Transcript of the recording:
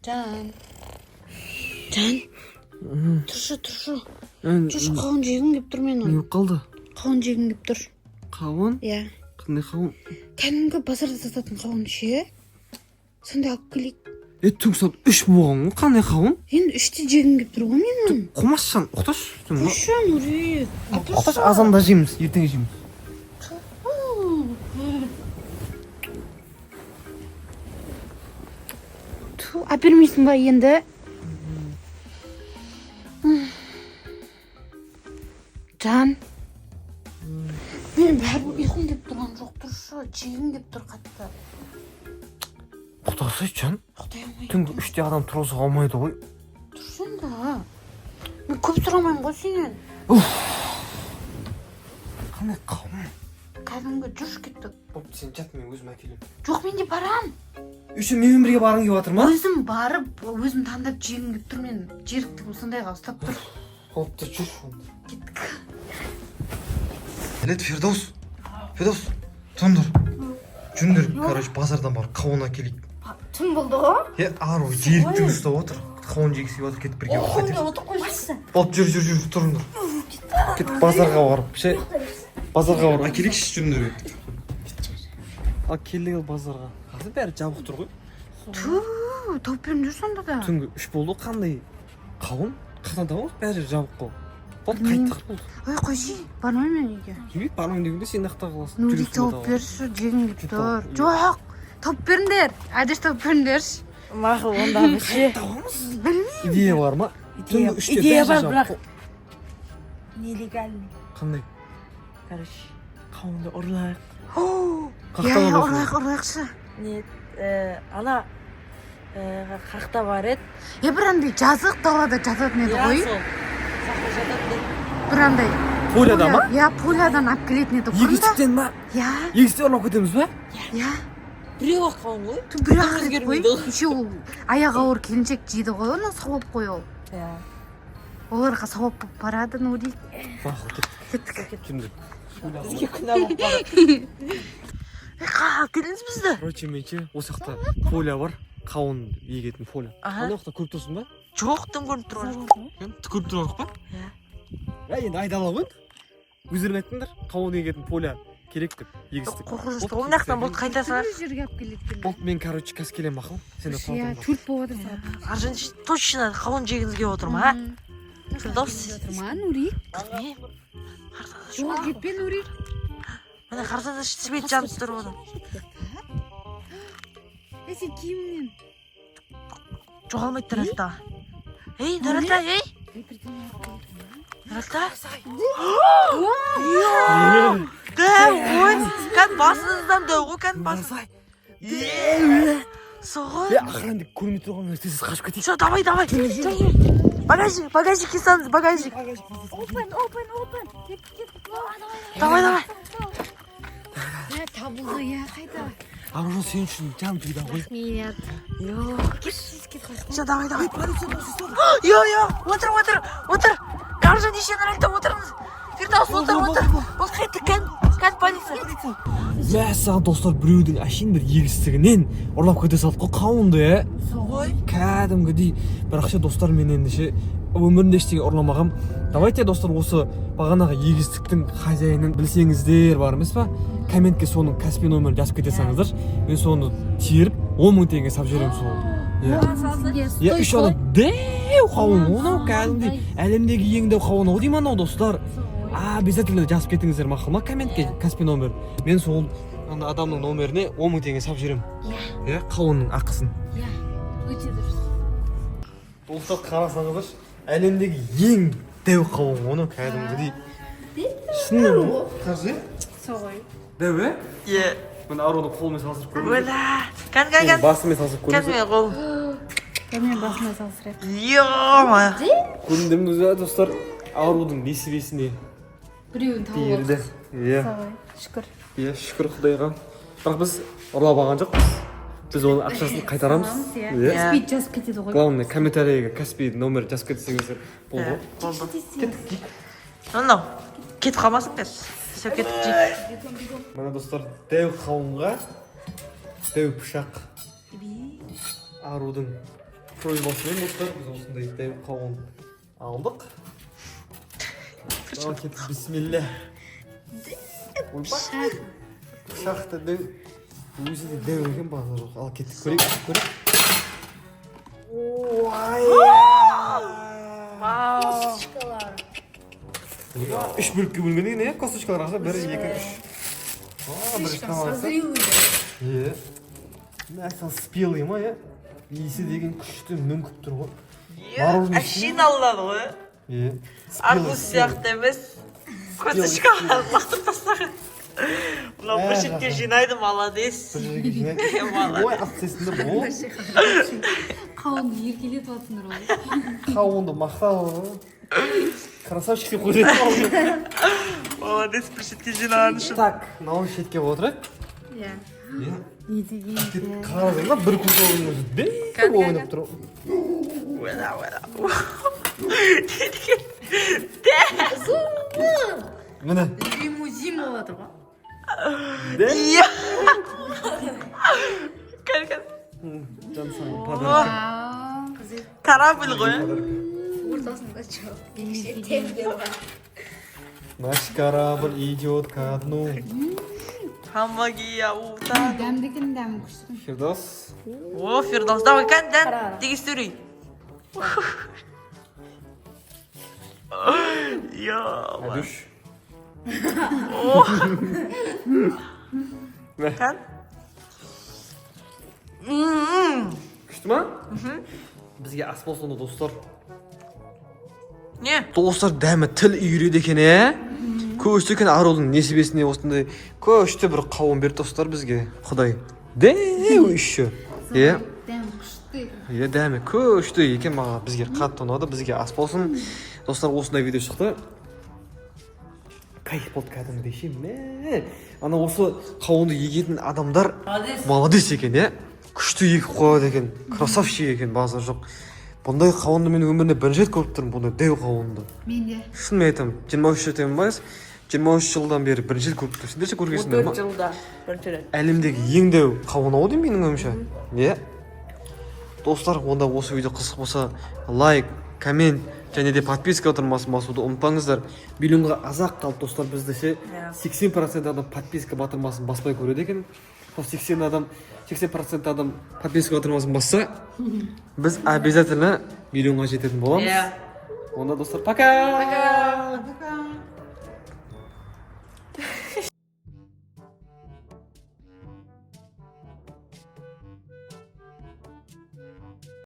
Can. Тұршы. Жүрші қауын жегім кеп тұр мен Не оны. қалды? Қауын жегім кеп тұр. Қауын? Иә. Қандай қауын? Кәдімгі базарда сататын қауын ше. Сондай алып келейік. Түнгі саат 3 болған ғой, қандай қауын? Енді 3-те жегім кеп тұр ғой мен оны. Қомасжан, ұқташ? Қойшы, Нұрик. Ұқташ, азанда жейміз, ертеңге жейміз. Әпермейсің ба енді? Жан. Мен бәрібір ұйқым деп тұрған жоқ, тұршы. Жегім деп тұр қатты. Құтасы, Жан? Ұйықтай алмайды. Түнгі 3-те адам тұрғызға алмайды ғой. Тұрсын да. Мен көп сұрамайын ғой сенен. Қандай қауын? Кәдімгі жүрш кетті. Бопты, сен жат, мен өзім әкелем. Жоқ, мен де барам. Үшін менімен бірге барғың келіп жатыр ма? Өзім барып, өзім таңдап жегім кеп тұр. Мен жеріктігім сондайға ұстап тұр. Бопты, жүр. Кеттік. Лет, Фердоус, тұндыр. Жүндір, короче, базардан барып қауын әкелейік. Түн болды ғой? Ару, жеріктің ұстап отыр. Қауын жегісі отыр, кетіп бірге Қойда отыр қойшысы. Боп, жүр, тұрыңдар. Кетіп базарға барып, базарға барып әкелейікші жүндір. Келдік базарға. Қазір бәрі жабық тұр ғой. Тауып беріңдер сонда да. Түнгі 3 болды, қандай қауын? Қасанда ғой, бәрі жабық қол. Болды, қайттық болды. Ой, қойшы, бармай мен үйге. Жүйет, бармайын дегенде сен нақта қаласың. Нұрик тауып берші, жегім кеп тұр. Жоқ, тауып беріңдер. Әдеш тауып беріңдерші. Мақыл, онда бізше. Білмеймін. Идея бар ма? Идея бар, бірақ нелегальный. Қандай? Короче, қауынды ұрлайық. Иә, ұрлайықшы. Нет, ана қақта бар еді. Бір андай жазық далада жататын еді ғой. Сол. Сақта жатады. Бір андай. Поляда ма? Иә, полядан алып келетін еді ғой. Егістіктен ма? Иә. Егістен ұрлап кетеміз ба? Иә. Біреу ақ қауын ғой. Бір ақ рет ғой. Өзгермейді. Еще ол аяқ ауыр келіншек жейді ғой, оны сауап қой ол. Иә. Оларға сауап болып барады, Нұрик. Мақыл, кеттік. Жүндір. Бізге күнә болып барады. Келіңіз бізді. Короче, менше, осы жақта поля бар. Қауын егетін поля. Ана жақта көріп тұрсың ба? Жоқ, тым көрініп тұрған жоқ. Көріп тұрған жоқ па? Енді айдала ғой. Өздерің айттыңдар, қауын егетін поля керек деп, егістік. Қоқырышты ғой, мынаяқтан болды қайта салайық. Жерге алып келеді. Болды, мен, короче, кәс келем мақыл. Сен де Иә, қуантың ба? төліп болып отыр саған. Аржан точно қауын жегіңіз келіп отыр ма? Фирдоус. Ма, Нұрик? Не? Жоқ, кетпе, Нұрик. Міне қарсаңда свет жанып тұрып отыр. Сен киімінен. Жоғалмайды Наралта. Ей, Наралта, ей! Наралта? Дәу ғой! Кән басыңыздан дәу ғой, кән басыңыз. Соғын. Охранник көрмей тұрған нәрсесіз қашып кетейік. Все, давай. Багажникке салыңыз, багажник. Open. Давай. Табылды, иә, қайда. Аружан сен үшін жан пида ғой. Рахмет. Все, давай. Йо, отыр. Аржан еше Наралта отырыңыз. Фирдоус отыр. Ол қайты кән полиция. Мәссаған достар, біреудің әшейін бір егістігінен ұрлап кете салдық қой қауынды, Соғой. Кәдімгідей. Бірақшы достар, мен ендеше өмірінде ештеңе ұрламағам. Давайте достар, осы бағанағы егістіктің хозяинын білсеңіздер бар емес па? Комментке соның кәсіпи номерін жазып кете салыңыздар. Мен соны теріп 10 мың теңге сап жіберемін соны. Иә, үш адам дәу қауын, онау кәдімгідей әлемдегі ең дәу қауын ау деймін анау достар. Обязательно жазып кетіңіздер мақұл ма комментке кәсіпи номер. Мен сол адамның номеріне 10 мың теңге сап жіберемін. Иә, қауынның ақысын. Иә, өте дұрыс. Достар, қарасаңыздар, әлемдегі ең дәу қауын, оны кәдімгідей. Шынымен ғой? Қарсы? Соғой. Дәу, ә? Е. Мен аруды қолымен салыстырып көрдім. Уәлә. Кән. Басымен салыстырып көрдім. Кән қол. Мен басына салсырайық. Йо-ма. Көрдім өзі, достар, арудың несібесіне Біреуін тауып тиелді. Иә. Соғой, шүкір. Иә, шүкір Құдайға. Бірақ біз ұрлап алған жоқпыз. Біз оның ақшасын қайтарамыз. Иә. Каспи жазып кетеді ғой. Главное, комментарийге Каспи номер жазып кетсеңіздер болды. Болды. Анау, кетіп қалмасың кәс. Все кетіп жейді. Мына достар, дәу қауынға дәу пышақ арудың просьбасымен достар біз осындай дәу қауын алдық. Ал кеттік, бисмилля. Пышақты дәу. Өзі де дәу екен базар жоқ. Ал кеттік, көрейік. Косточкалар. Үш бөлікке бөлінген екен, косточкалар ақша, 1, 2, 3. Слишком созрелый. Мәсіл спелый ма, иісі деген күшті мүңкіп тұр ғой. Әшейін алады ғой. Арбуз сияқты емес. Косточкалар лақтырып тастаған. Мынау бір шетке жинайды, молодец. Бір жерге жинайды. Ой, акциясында бұл. Қауынды еркелетіп атсыңдар ғой. Қауынды мақтау ғой. Красавчик деп қойды. Молодец, бір шетке жинаған үшін. Так, мынау шетке отырайық. Иә. Не деген қарадың ба, бір күндің өзі дәу ойнап тұр. Уәла. Міне. Лимузин болып жатыр ғой. Иә. Кәл. Жансың подарка. Корабль ғой. Ортасында шығып. Темде бар. Наш корабль идет ко дну. Хамаги аудан. Дәмдікен дәмі күшті. Фирдос. О, Фирдос, давай кәнден тегістірей. Әдіш. Кән? Күшті ма? Бізге ас болсын достар. Не? Достар дәмі тіл үйреді екен, Көшті екен арудың несібесіне осындай көшті бір қауын берді достар бізге. Құдай. Дәу үші. Дәмі күшті. Дәмі көшті екен маға бізге қатты ұнады. Бізге ас болсын. Достар осындай видео шықты. Кайф болды кәдімгідей ше. Ана осы қауынды егетін адамдар молодец екен, күшті егіп қояды екен. Красавчик екен, базар жоқ. Бұндай қауынды мен өмірінде бірінші рет көріп тұрмын, бұндай дәу қауынды. Мен де. Шынымен айтамын, 23 жетемін байыз. 23 жылдан бері бірінші рет көріп тұрмын. Сендерше көргенсіңдер ма? 4 жылда бірінші рет. Әлемдегі ең дәу қауын ау деймін менің ойымша. Достар, онда осы видео қызық болса, лайк, коммент және де подписка отырмасын басуды ұмытпаңыздар. Миллионға азақ қалды достар, бізде ше 80% адам подписка батырмасын баспай көреді екен. 80% адам подписка батырмасын басса, біз обязательно миллионға жететін боламыз. Онда достар, пока! Пока.